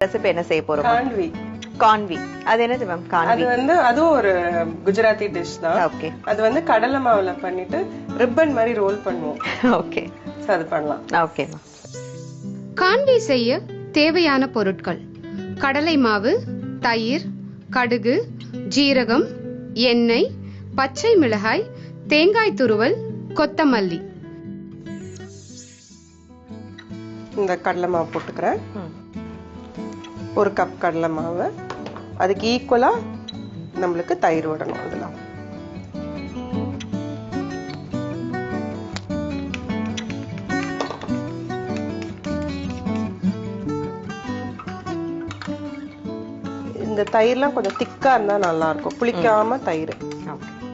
Recipe என்ன செய்ய போறோம்? கான்வி. கான்வி அது என்னது மேம்? கான்வி அது வந்து அதுவும் ஒரு குஜராத்தி டிஷ் தான். ஓகே. அது வந்து கடலை மாவுல பண்ணிட்டு ரிப்பன் மாதிரி ரோல் பண்ணுவோம். ஓகே, சோ அது பண்ணலாம். ஓகே. கான்வி செய்ய தேவையான பொருட்கள்: கடலை மாவு, தயிர், கடுகு, ஜீரகம், எண்ணெய், பச்சை மிளகாய், தேங்காய் துருவல், கொத்தமல்லி. இந்த கடலை மாவு போட்டுக்கிறேன். 1 கப் கடலை மாவு. அதுக்கு ஈக்குவலா நம்மளுக்கு தயிர் விடணும். இதெல்லாம் இந்த தயிர்லாம் கொஞ்சம் திக்கா இருந்தா நல்லா இருக்கும். புளிக்காம தயிர்.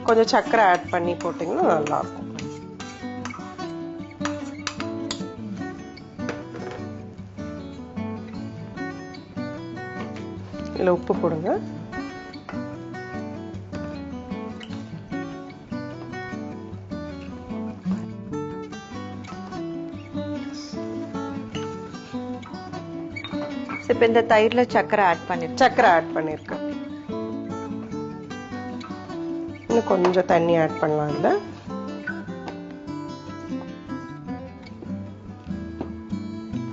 கொஞ்சம் சர்க்கரை ஆட் பண்ணி போட்டீங்கன்னா நல்லா இருக்கும். இதுல உப்பு போடுங்க. இப்ப இந்த தயிர்ல சர்க்கரை ஆட் பண்ணிருக்கேன். இன்னும் கொஞ்சம் தண்ணி ஆட் பண்ணலாம். இல்ல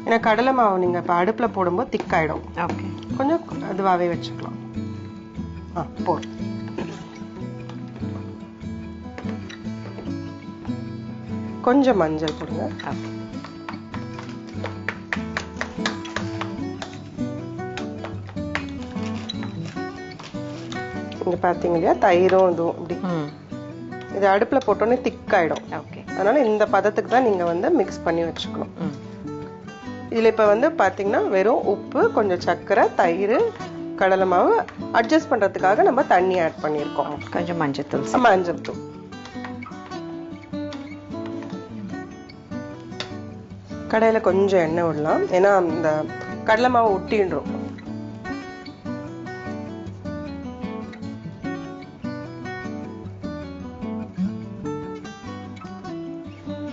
ஏன்னா கடலை மாவு நீங்க இப்ப அடுப்புல போடும்போது திக்காயிடும். ஓகே. கொஞ்சம் அதுவாவே வச்சுக்கலாம். போதும். கொஞ்சம் மஞ்சள் போடுங்க. இங்க பாத்தீங்க இல்லையா, தயிரும் இதுவும் இப்படி இது அடுப்புல போட்டோன்னே திக்காயிடும். அதனால இந்த பதத்துக்கு தான் நீங்க வந்து மிக்ஸ் பண்ணி வச்சுக்கணும். இதுல இப்ப வந்து பாத்தீங்கன்னா வெறும் உப்பு, கொஞ்சம் சர்க்கரை, தயிர், கடலை மாவு அட்ஜஸ்ட் பண்றதுக்காக நம்ம தண்ணி ஆட் பண்ணிருக்கோம். கொஞ்சம் மஞ்சத்தூள். மஞ்சத்தூள். கடையில கொஞ்சம் எண்ணெய் விடலாம். ஏன்னா இந்த கடலை மாவு ஒட்டின்றோம்.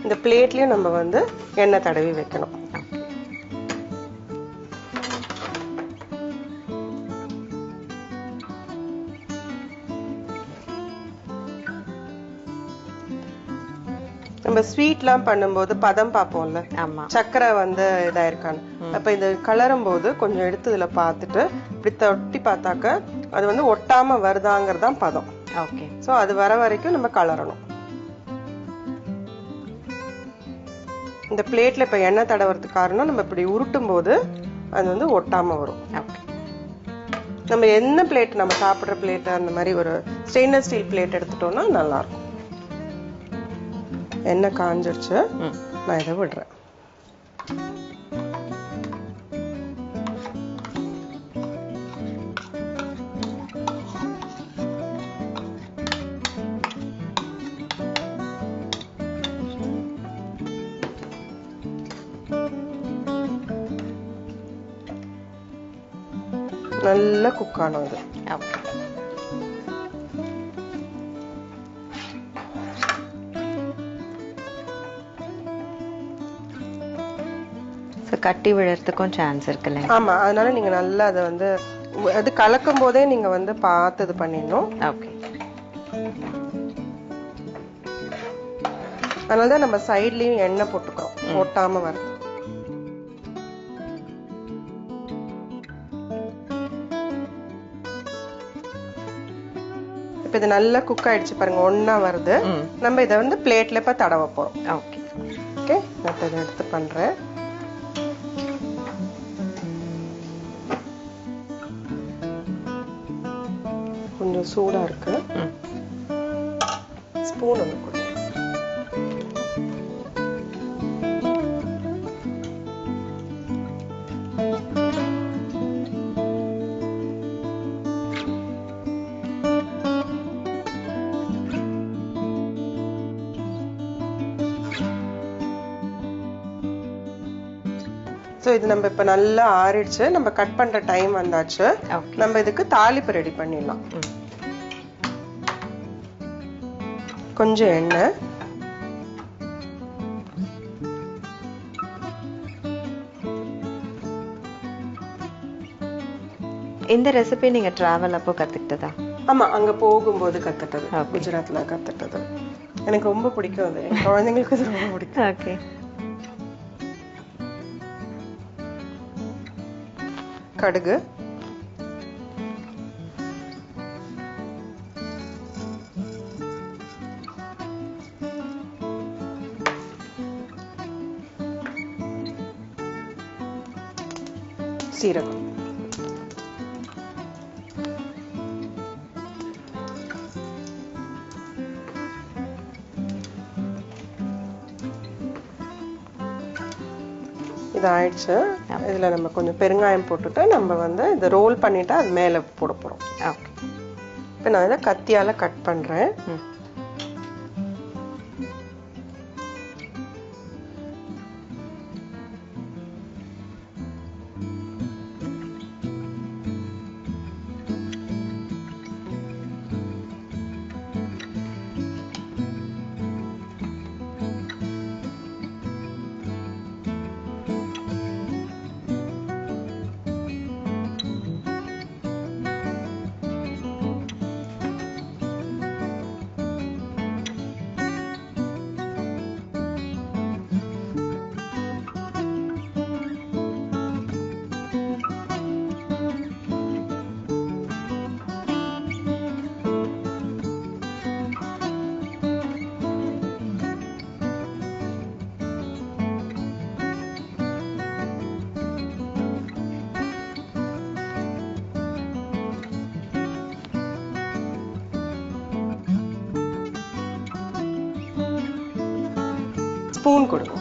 இந்த பிளேட்லயும் நம்ம வந்து எண்ணெய் தடவி வைக்கணும். நம்ம ஸ்வீட்லாம் பண்ணும்போது பதம் பார்ப்போம்ல, சக்கரை வந்து இதா இருக்கான்னு. அப்ப இந்த கலரும் போது கொஞ்சம் எடுத்து இதுல பார்த்துட்டு இப்படி தொட்டி பார்த்தாக்க அது வந்து ஒட்டாம வருதாங்கிறதான் பதம். ஓகே. சோ அது வர வரைக்கும் நம்ம கலரணும். இந்த பிளேட்ல இப்ப எண்ணெய் தடவுறதுக்கு காரணம் நம்ம இப்படி உருட்டும் போது அது வந்து ஒட்டாம வரும். நம்ம என்ன பிளேட், நம்ம சாப்பிடுற பிளேட், அந்த மாதிரி ஒரு ஸ்டெயின்லெஸ் ஸ்டீல் பிளேட் எடுத்துட்டோம்னா நல்லா இருக்கும். எண்ணெய் காஞ்சிருச்சு. நான் இதை விடுறேன். நல்லா குக் ஆனது. கட்டி விழறதுக்கும் சான்ஸ் இருக்குல்ல? ஆமா, அதனால நீங்க நல்லா அதை வந்து அது கலக்கும் போதே நீங்க வந்து பார்த்து இது பண்ணிடணும். ஓகே. அதனாலதான் நம்ம சைட்லயும் எண்ணெய் போட்டுக்கிறோம், ஒட்டாம வருது. இப்ப இது நல்லா குக் ஆயிடுச்சு பாருங்க, ஒன்னா வருது. நம்ம இதை வந்து பிளேட்ல இப்ப தடவ போறோம். ஓகே. ஓகே, நான் இதை எடுத்து பண்றேன். கொஞ்சம் சூடா இருக்கு. ஸ்பூன் ஒன்று கொடு. ஸோ இது நம்ம இப்போ நல்லா ஆறிடுச்சு. நம்ம கட் பண்ற டைம் வந்தாச்சு. நம்ம இதுக்கு தாளிப்பு ரெடி பண்ணிடலாம். கொஞ்சம் எண்ணெய், இந்த ரெசிபி நீங்க டிராவல் அப்போ கத்துக்கிட்டதா? ஆமா, அங்க போகும்போது கத்துட்டது. குஜராத்ல கத்துட்டது. எனக்கு ரொம்ப பிடிக்கும் அது. என் குழந்தைங்களுக்கு அது ரொம்ப பிடிக்கும். ஓகே. கடுகு, சீரகம், இது ஆயிடுச்சு. இதுல நம்ம கொஞ்சம் பெருங்காயம் போட்டுட்டு நம்ம வந்து இதை ரோல் பண்ணிட்டு அது மேல போட போறோம். ஓகே. இப்போ நான் இதை கத்தியால கட் பண்றேன். ஸ்பூன் கொடுங்க.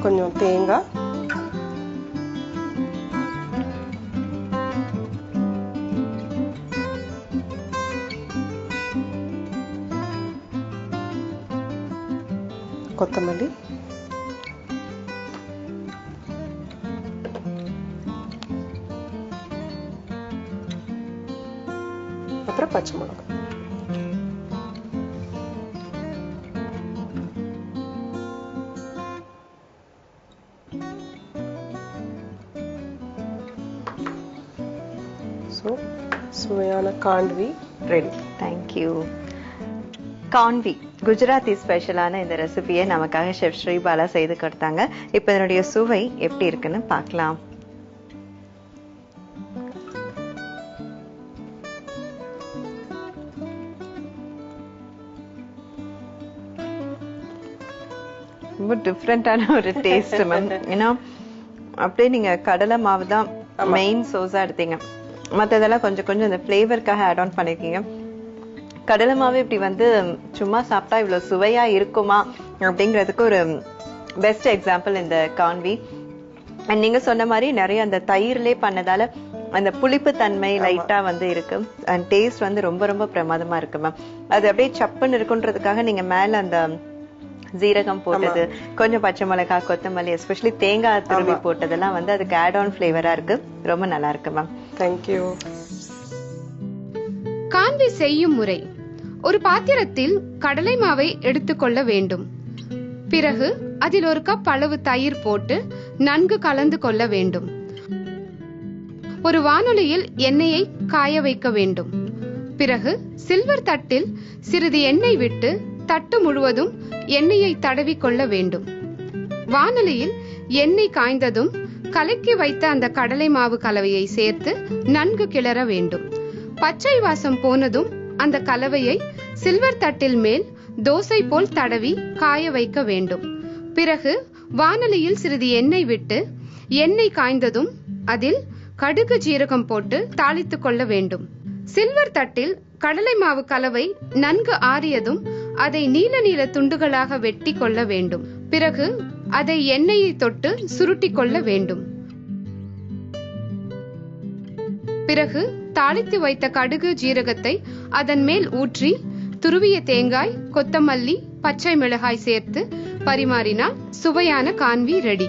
கொஞ்சம் தேங்காய், கொத்தமல்லி, அப்புறம் பச்சை மிளகாய். சுவையான காண்வி ரெடி. தேங்க்யூ. கான்வி குஜராத்தி ஸ்பெஷலான இந்த ரெசிபியை நமக்காக ஷெஃப் ஸ்ரீபாலா செய்து கொடுத்தாங்க. இப்போ இதனுடைய சுவை எப்படி இருக்குன்னு பார்க்கலாம். ரொம்ப டிஃப்ரெண்டான ஒரு டேஸ்ட் மேம். ஏன்னா அப்படியே நீங்க கடலை மாவு தான் மெயின் சோர்ஸா எடுத்தீங்க, மற்றதெல்லாம் கொஞ்சம் கொஞ்சம் இந்த ஃப்ளேவருக்காக ஆட் ஆன் பண்ணிருக்கீங்க. கடலை மாவு இப்படி வந்து சும்மா சாப்பிட்டா இவ்வளவு சுவையா இருக்குமா அப்படிங்கிறதுக்கு ஒரு பெஸ்ட் எக்ஸாம்பிள் இந்த கான்வி. அண்ட் நீங்க சொன்ன மாதிரி நிறைய அந்த தயிர்லயே பண்ணதால அந்த புளிப்பு தன்மை லைட்டா வந்து இருக்கு. அண்ட் டேஸ்ட் வந்து ரொம்ப ரொம்ப பிரமாதமா இருக்கு மேம். அது அப்படியே சப்புன்னு இருக்குன்றதுக்காக நீங்க மேல அந்த ஜீரகம் போட்டது, கொஞ்சம் பச்சை மிளகாய், கொத்தமல்லி, எஸ்பெஷலி தேங்காய் துருவி போட்டதெல்லாம் வந்து அதுக்கு ஆட் ஆன் ஃபிளேவரா இருக்கு. ரொம்ப நல்லா இருக்கு மேம். தேங்க்யூ. கான்வி செய்யும் முறை: ஒரு பாத்திரத்தில் கடலை மாவை எடுத்துக்கொள்ள வேண்டும். பிறகு அதில் 1 கப் அளவு தயிர் போட்டு நன்கு கலந்து கொள்ள வேண்டும். ஒரு வாணலியில் எண்ணெயை காய வைக்க வேண்டும். பிறகு சில்வர் தட்டில் சிறிது எண்ணெய் விட்டு தட்டு முழுவதும் எண்ணெயை தடவி கொள்ள வேண்டும். வாணலியில் எண்ணெய் காய்ந்ததும் கலக்கி வைத்த அந்த கடலை மாவு கலவையை சேர்த்து நன்கு கிளற வேண்டும். பச்சை வாசம் போனதும் அந்த கலவையை சில்வர் தட்டில் மேல் தோசை போல் தடவி காய வைக்க வேண்டும். பிறகு வாணலியில் சிறிது எண்ணெய் விட்டு எண்ணெய் காய்ந்ததும் அதில் கடுகு ஜீரகம் போட்டு தாளித்து கொள்ள வேண்டும். சில்வர் தட்டில் கடலை மாவு கலவை நன்கு ஆறியதும் அதை நீல நீல துண்டுகளாக வெட்டி கொள்ள வேண்டும். பிறகு அதை எண்ணெயை தொட்டு சுருட்டி கொள்ள வேண்டும். பிறகு தாளித்து வைத்த கடுகு ஜீரகத்தை அதன் மேல் ஊற்றி துருவிய தேங்காய், கொத்தமல்லி, பச்சை மிளகாய் சேர்த்து பரிமாறினால் சுவையான கான்வி ரெடி.